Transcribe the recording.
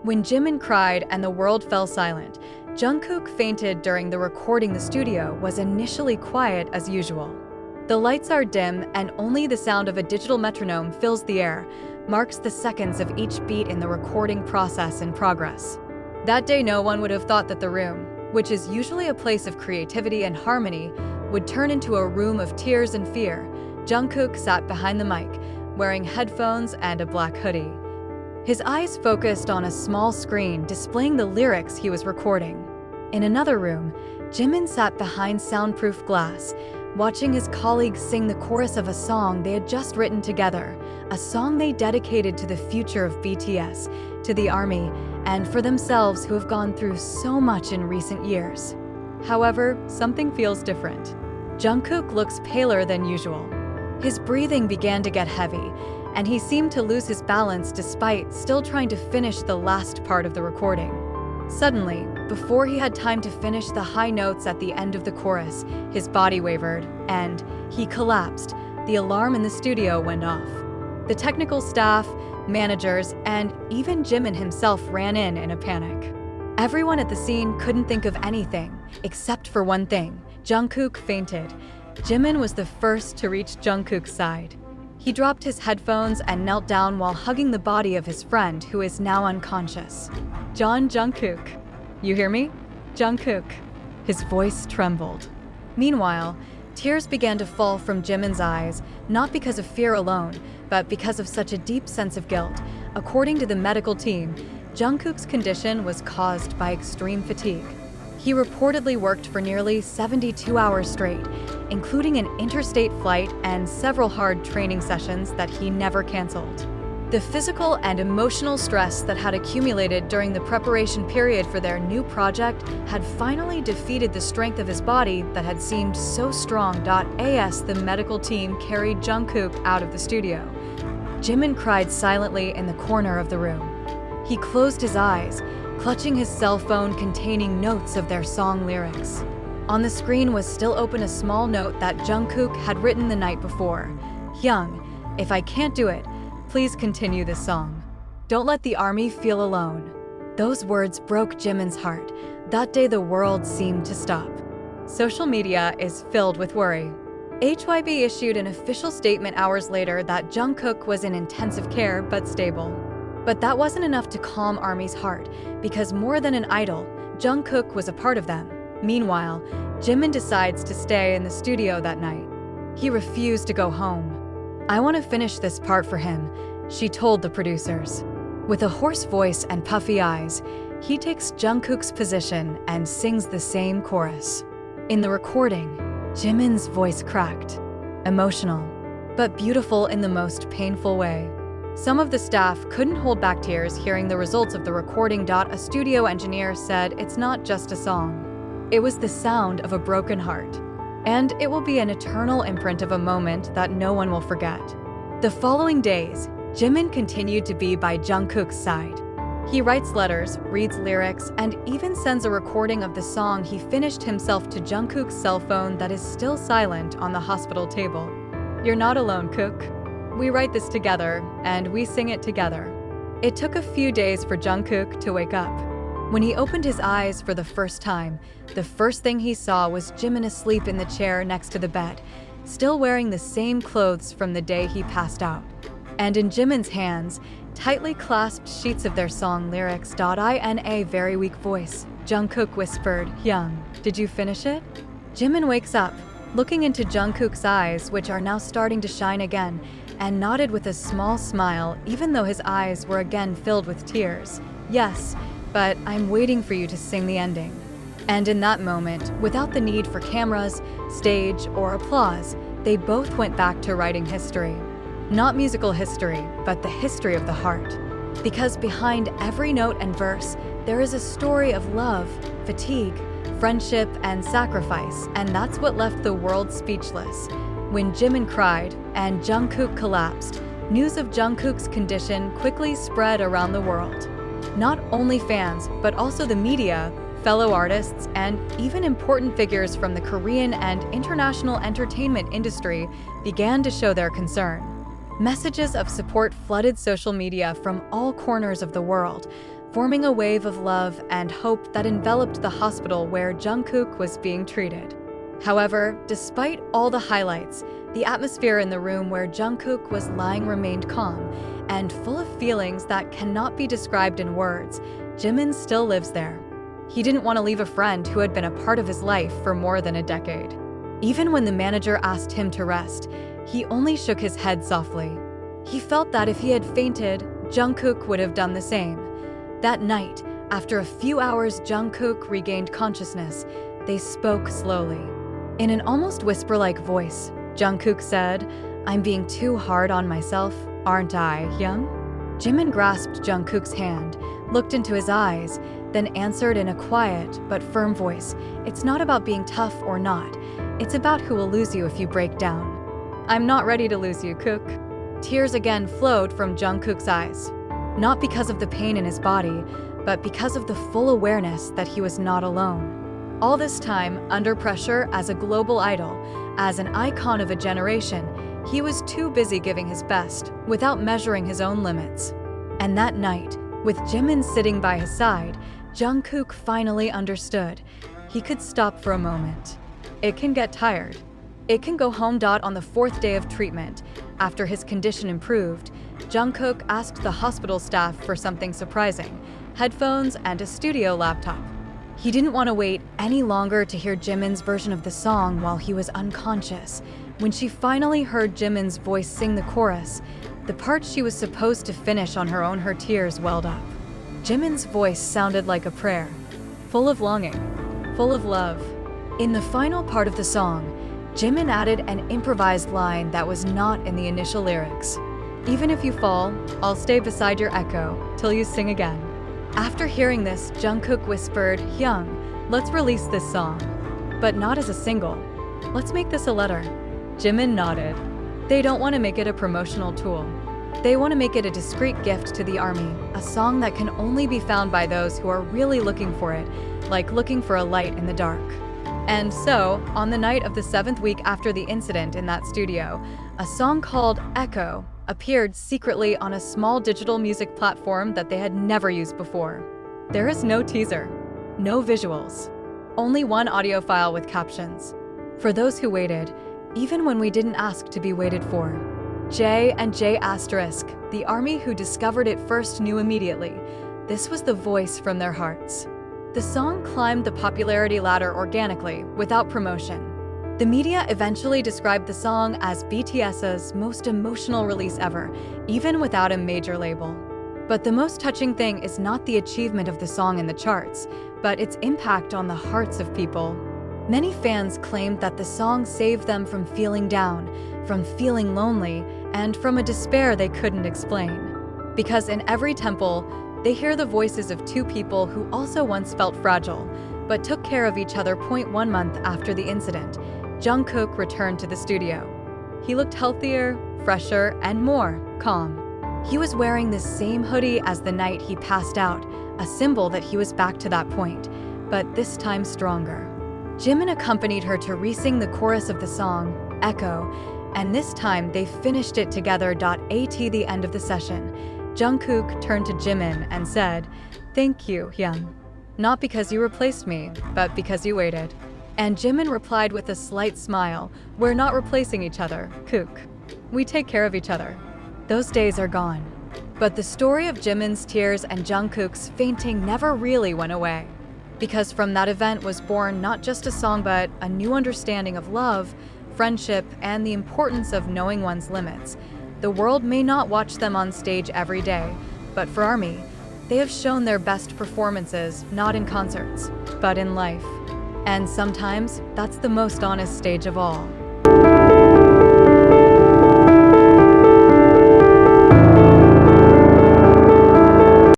When Jimin cried and the world fell silent, Jungkook fainted during the recording. The studio was initially quiet as usual. The lights are dim and only the sound of a digital metronome fills the air, marks the seconds of each beat in the recording process in progress. That day no one would have thought that the room, which is usually a place of creativity and harmony, would turn into a room of tears and fear. Jungkook sat behind the mic, wearing headphones and a black hoodie. His eyes focused on a small screen displaying the lyrics he was recording. In another room, Jimin sat behind soundproof glass, watching his colleagues sing the chorus of a song they had just written together, a song they dedicated to the future of BTS, to the army, and for themselves who have gone through so much in recent years. However, something feels different. Jungkook looks paler than usual. His breathing began to get heavy, and he seemed to lose his balance despite still trying to finish the last part of the recording. Suddenly, before he had time to finish the high notes at the end of the chorus, his body wavered, and he collapsed. The alarm in the studio went off. The technical staff, managers, and even Jimin himself ran in a panic. Everyone at the scene couldn't think of anything, except for one thing: Jungkook fainted. Jimin was the first to reach Jungkook's side. He dropped his headphones and knelt down while hugging the body of his friend, who is now unconscious. Jungkook, you hear me? Jungkook. His voice trembled. Meanwhile, tears began to fall from Jimin's eyes, not because of fear alone, but because of such a deep sense of guilt. According to the medical team, Jungkook's condition was caused by extreme fatigue. He reportedly worked for nearly 72 hours straight, including an interstate flight and several hard training sessions that he never canceled. The physical and emotional stress that had accumulated during the preparation period for their new project had finally defeated the strength of his body that had seemed so strong. As the medical team carried Jungkook out of the studio, Jimin cried silently in the corner of the room. He closed his eyes, clutching his cell phone containing notes of their song lyrics. On the screen was still open a small note that Jungkook had written the night before. "Hyung, if I can't do it, please continue this song. Don't let the army feel alone." Those words broke Jimin's heart. That day the world seemed to stop. Social media is filled with worry. HYB issued an official statement hours later that Jungkook was in intensive care but stable. But that wasn't enough to calm ARMY's heart, because more than an idol, Jungkook was a part of them. Meanwhile, Jimin decides to stay in the studio that night. He refused to go home. "I want to finish this part for him," she told the producers. With a hoarse voice and puffy eyes, he takes Jungkook's position and sings the same chorus. In the recording, Jimin's voice cracked, emotional, but beautiful in the most painful way. Some of the staff couldn't hold back tears hearing the results of the recording. A studio engineer said it's not just a song. It was the sound of a broken heart. And it will be an eternal imprint of a moment that no one will forget. The following days, Jimin continued to be by Jungkook's side. He writes letters, reads lyrics, and even sends a recording of the song he finished himself to Jungkook's cell phone that is still silent on the hospital table. "You're not alone, Kook. We write this together, and we sing it together." It took a few days for Jungkook to wake up. When he opened his eyes for the first time, the first thing he saw was Jimin asleep in the chair next to the bed, still wearing the same clothes from the day he passed out. And in Jimin's hands, tightly clasped sheets of their song lyrics. In a very weak voice, Jungkook whispered, "Hyung, did you finish it?" Jimin wakes up, looking into Jungkook's eyes, which are now starting to shine again, and nodded with a small smile, even though his eyes were again filled with tears. "Yes, but I'm waiting for you to sing the ending." And in that moment, without the need for cameras, stage, or applause, they both went back to writing history. Not musical history, but the history of the heart. Because behind every note and verse, there is a story of love, fatigue, friendship, and sacrifice, and that's what left the world speechless. When Jimin cried and Jungkook collapsed, news of Jungkook's condition quickly spread around the world. Not only fans, but also the media, fellow artists, and even important figures from the Korean and international entertainment industry began to show their concern. Messages of support flooded social media from all corners of the world. forming a wave of love and hope that enveloped the hospital where Jungkook was being treated. However, despite all the highlights, the atmosphere in the room where Jungkook was lying remained calm and full of feelings that cannot be described in words. Jimin still lives there. He didn't want to leave a friend who had been a part of his life for more than a decade. Even when the manager asked him to rest, he only shook his head softly. He felt that if he had fainted, Jungkook would have done the same. That night, after a few hours, Jungkook regained consciousness. They spoke slowly. In an almost whisper-like voice, Jungkook said, "I'm being too hard on myself, aren't I, Hyung?" Jimin grasped Jungkook's hand, looked into his eyes, then answered in a quiet but firm voice, "It's not about being tough or not. It's about who will lose you if you break down." "I'm not ready to lose you, Kook." Tears again flowed from Jungkook's eyes, not because of the pain in his body, but because of the full awareness that he was not alone. All this time, under pressure as a global idol, as an icon of a generation, he was too busy giving his best, without measuring his own limits. And that night, with Jimin sitting by his side, Jungkook finally understood. He could stop for a moment. It can get tired. It can go home. On the 4th day of treatment, after his condition improved, Jungkook asked the hospital staff for something surprising: headphones and a studio laptop. He didn't want to wait any longer to hear Jimin's version of the song while he was unconscious. When she finally heard Jimin's voice sing the chorus, the part she was supposed to finish on her own, her tears welled up. Jimin's voice sounded like a prayer, full of longing, full of love. In the final part of the song, Jimin added an improvised line that was not in the initial lyrics. "Even if you fall, I'll stay beside your echo till you sing again." After hearing this, Jungkook whispered, "Hyung, let's release this song. But not as a single. Let's make this a letter." Jimin nodded. They don't want to make it a promotional tool. They want to make it a discreet gift to the army, a song that can only be found by those who are really looking for it, like looking for a light in the dark. And so, on the night of the 7th week after the incident in that studio, a song called Echo appeared secretly on a small digital music platform that they had never used before. There is no teaser, no visuals, only one audio file with captions. For those who waited, even when we didn't ask to be waited for. J and J**, the army who discovered it first knew immediately. This was the voice from their hearts. The song climbed the popularity ladder organically, without promotion. The media eventually described the song as BTS's most emotional release ever, even without a major label. But the most touching thing is not the achievement of the song in the charts, but its impact on the hearts of people. Many fans claimed that the song saved them from feeling down, from feeling lonely, and from a despair they couldn't explain. Because in every temple, they hear the voices of two people who also once felt fragile, but took care of each other. 1 month after the incident, Jungkook returned to the studio. He looked healthier, fresher, and more calm. He was wearing the same hoodie as the night he passed out, a symbol that he was back to that point, but this time stronger. Jimin accompanied her to re-sing the chorus of the song, Echo, and this time they finished it together. At the end of the session, Jungkook turned to Jimin and said, "Thank you, Hyung. Not because you replaced me, but because you waited." And Jimin replied with a slight smile, "We're not replacing each other, Kook. We take care of each other." Those days are gone. But the story of Jimin's tears and Jungkook's fainting never really went away. Because from that event was born not just a song, but a new understanding of love, friendship, and the importance of knowing one's limits. The world may not watch them on stage every day, but for ARMY, they have shown their best performances not in concerts, but in life. And sometimes that's the most honest stage of all.